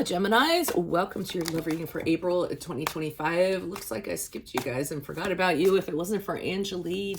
Geminis, welcome to your love reading for April 2025. Looks like I skipped you guys and forgot about you. If it wasn't for Angelie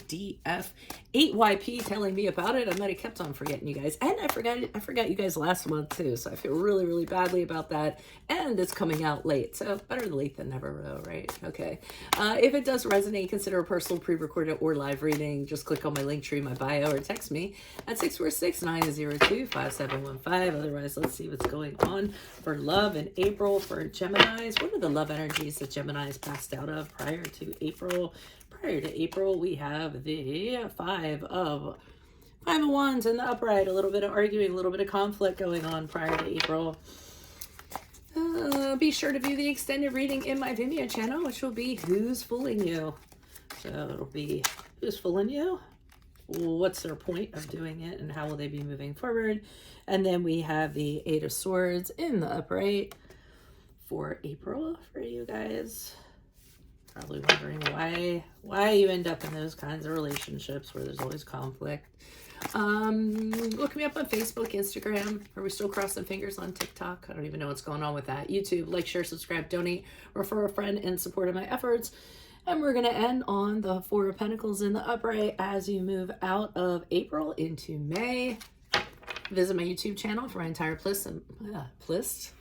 DF8YP telling me about it, I might have kept on forgetting you guys. And I forgot you guys last month too, so I feel really, really badly about that. And it's coming out late, so better late than never, though, right? Okay. If it does resonate, consider a personal pre-recorded or live reading. Just click on my link tree, my bio, or text me at 646-902-5715. Otherwise, let's see what's going on for love in April for Geminis. What are the love energies that Geminis passed out of prior to April? Prior to April, we have the Five of Wands in the upright. A little bit of arguing, a little bit of conflict going on prior to April. Be sure to view the extended reading in my Vimeo channel, which will be Who's Fooling You? So it'll be Who's Fooling You? What's their point of doing it, and how will they be moving forward? And then we have the Eight of Swords in the upright for April for you guys. Probably wondering why you end up in those kinds of relationships where there's always conflict. Look me up on Facebook, Instagram. Are we still crossing fingers on TikTok? I don't even know what's going on with that. YouTube, like, share, subscribe, donate, refer a friend in support of my efforts. And we're going to end on the Four of Pentacles in the upright as you move out of April into May. Visit my YouTube channel for my entire playlist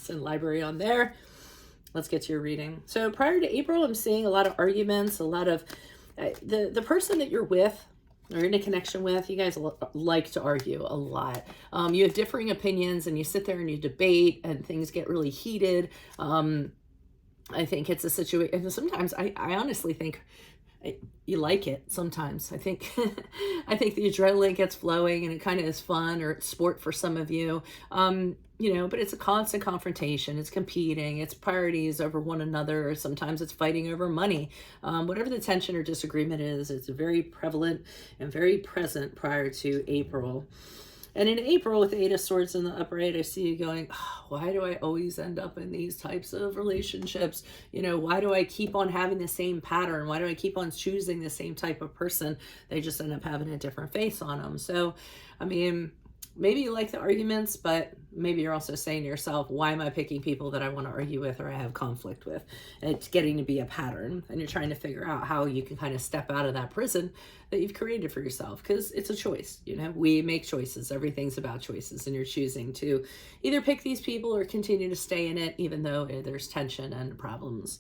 and library on there. Let's get to your reading. So prior to April, I'm seeing a lot of arguments, a lot of the person that you're with or in a connection with, you guys like to argue a lot. You have differing opinions and you sit there and you debate and things get really heated. I think it's a situation, and sometimes I honestly think you like it sometimes. I think I think the adrenaline gets flowing and it kind of is fun, or it's sport for some of you. You know, but it's a constant confrontation. It's competing. It's priorities over one another. Or sometimes it's fighting over money. Whatever the tension or disagreement is, it's very prevalent and very present prior to April. And in April, with the Eight of Swords in the upright, I see you going, oh, why do I always end up in these types of relationships? You know, why do I keep on having the same pattern? Why do I keep on choosing the same type of person? They just end up having a different face on them. So, I mean, maybe you like the arguments, but maybe you're also saying to yourself, why am I picking people that I want to argue with or I have conflict with? And it's getting to be a pattern, and you're trying to figure out how you can kind of step out of that prison that you've created for yourself, because it's a choice. You know, we make choices. Everything's about choices, and you're choosing to either pick these people or continue to stay in it, even though there's tension and problems.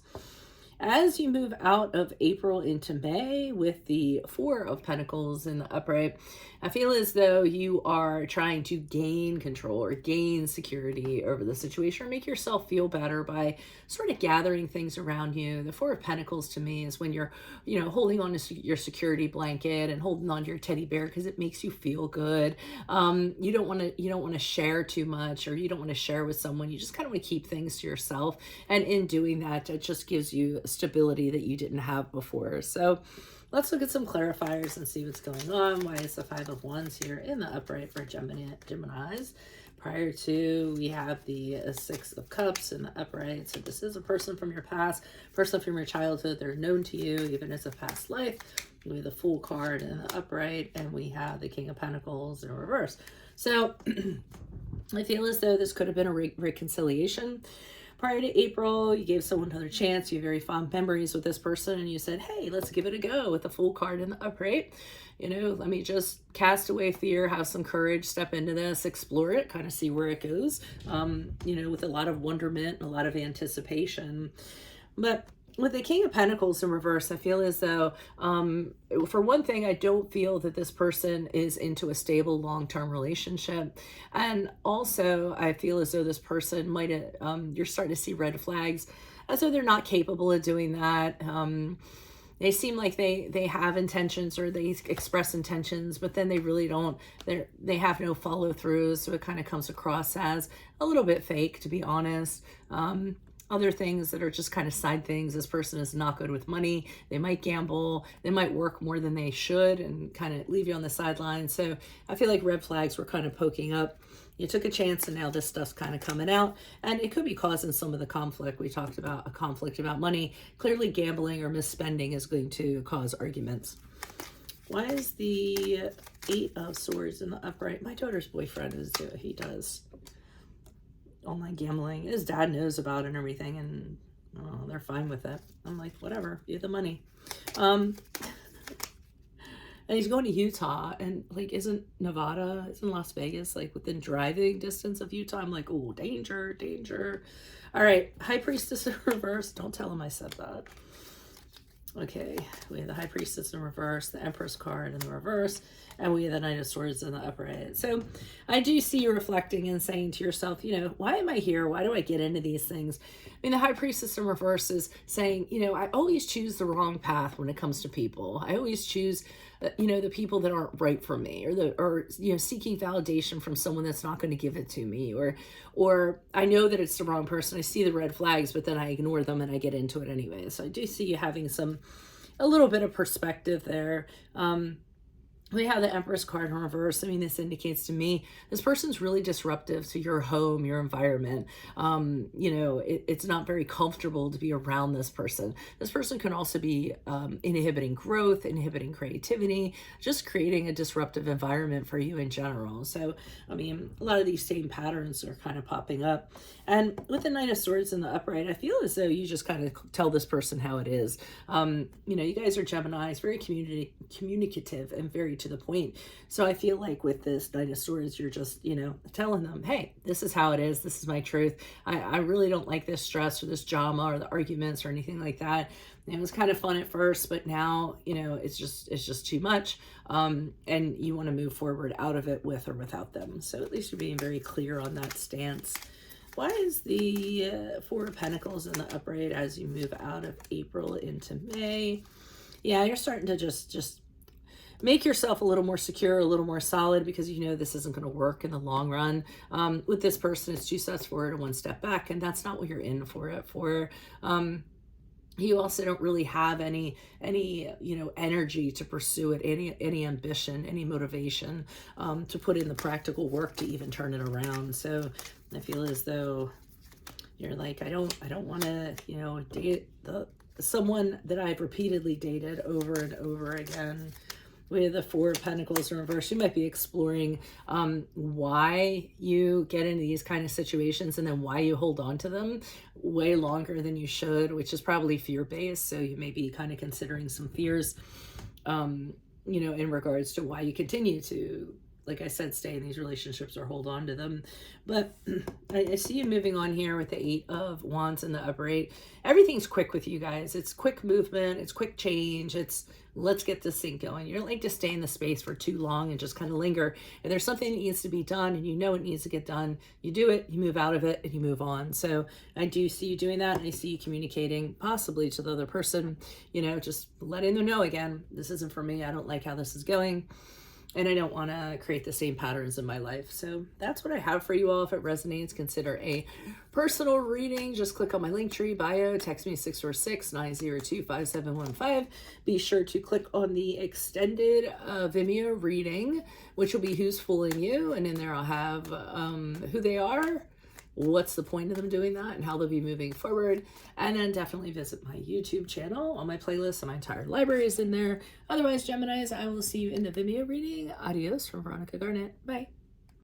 As you move out of April into May with the Four of Pentacles in the upright, I feel as though you are trying to gain control or gain security over the situation, or make yourself feel better by sort of gathering things around you. The Four of Pentacles to me is when you're, you know, holding on to your security blanket and holding on to your teddy bear because it makes you feel good. You don't want to share too much, or you don't want to share with someone. You just kind of want to keep things to yourself. And in doing that, it just gives you stability that you didn't have before. So let's look at some clarifiers and see what's going on. Why is the Five of Wands here in the upright for Geminis? Prior to, we have the Six of Cups in the upright. So this is a person from your past, person from your childhood. They're known to you, even as a past life. We have the Fool card in the upright, and we have the King of Pentacles in reverse. So I feel as though this could have been a reconciliation. Prior to April, you gave someone another chance. You have very fond memories with this person, and you said, hey, let's give it a go with the Fool card in the upright. You know, let me just cast away fear, have some courage, step into this, explore it, kind of see where it goes, you know, with a lot of wonderment and a lot of anticipation. But with the King of Pentacles in reverse, I feel as though, for one thing, I don't feel that this person is into a stable long-term relationship. And also, I feel as though this person might have, you're starting to see red flags, as though they're not capable of doing that. They seem like they have intentions, or they express intentions, but then they really don't. They have no follow through, so it kind of comes across as a little bit fake, to be honest. Other things that are just kind of side things. This person is not good with money. They might gamble. They might work more than they should and kind of leave you on the sidelines. So I feel like red flags were kind of poking up. You took a chance, and now this stuff's kind of coming out, and it could be causing some of the conflict. We talked about a conflict about money. Clearly gambling or misspending is going to cause arguments. Why is the Eight of Swords in the upright? My daughter's boyfriend he does online gambling. His dad knows about it and everything, and they're fine with it. I'm like, whatever, you have the money. And he's going to Utah, and like, isn't Nevada, isn't Las Vegas like within driving distance of Utah? I'm like, oh, danger, danger. All right, High Priestess in reverse. Don't tell him I said that. Okay, we have the High Priestess in reverse, the Empress card in the reverse, and we have the Knight of Swords in the upright. So I do see you reflecting and saying to yourself, you know, why am I here? Why do I get into these things? I mean, the High Priestess in reverse is saying, you know, I always choose the wrong path when it comes to people. I always choose, you know, the people that aren't right for me, or you know, seeking validation from someone that's not going to give it to me, or I know that it's the wrong person. I see the red flags, but then I ignore them and I get into it anyway. So I do see you having a little bit of perspective there. We have the Empress card in reverse. I mean, this indicates to me this person's really disruptive to your home, your environment. You know, it's not very comfortable to be around this person. This person can also be inhibiting growth, inhibiting creativity, just creating a disruptive environment for you in general. So, I mean, a lot of these same patterns are kind of popping up. And with the Knight of Swords in the upright, I feel as though you just kind of tell this person how it is. You know, you guys are Geminis, very communicative and very to the point. So I feel like with this Knight of Swords, you're just, you know, telling them, hey, this is how it is. This is my truth. I really don't like this stress or this drama or the arguments or anything like that. It was kind of fun at first, but now, you know, it's just too much. And you want to move forward out of it with or without them. So at least you're being very clear on that stance. Why is the Four of Pentacles in the upright as you move out of April into May? Yeah, you're starting to just make yourself a little more secure, a little more solid, because you know this isn't going to work in the long run. With this person, it's 2 steps forward and 1 step back, and that's not what you're in for it for. You also don't really have any you know, energy to pursue it, any ambition, any motivation to put in the practical work to even turn it around. So I feel as though you're like, I don't want to, you know, date someone that I've repeatedly dated over and over again. With the Four of Pentacles in reverse, you might be exploring why you get into these kind of situations and then why you hold on to them way longer than you should, which is probably fear-based. So you may be kind of considering some fears, you know, in regards to why you continue to, like I said, stay in these relationships or hold on to them. But I see you moving on here with the 8 of Wands in the upright. Everything's quick with you guys. It's quick movement. It's quick change. It's let's get this thing going. You don't like to stay in the space for too long and just kind of linger. If there's something that needs to be done and you know it needs to get done, you do it, you move out of it, and you move on. So I do see you doing that, and I see you communicating possibly to the other person, you know, just letting them know, again, this isn't for me. I don't like how this is going, and I don't want to create the same patterns in my life. So that's what I have for you all. If it resonates, consider a personal reading. Just click on my Linktree bio, text me 646-902-5715. Be sure to click on the extended Vimeo reading, which will be Who's Fooling You. And in there I'll have who they are, what's the point of them doing that, and how they'll be moving forward. And then definitely visit my YouTube channel. All my playlists and my entire library is in there. Otherwise, Geminis, I will see you in the Vimeo reading. Adios from Veronica Garnett. Bye.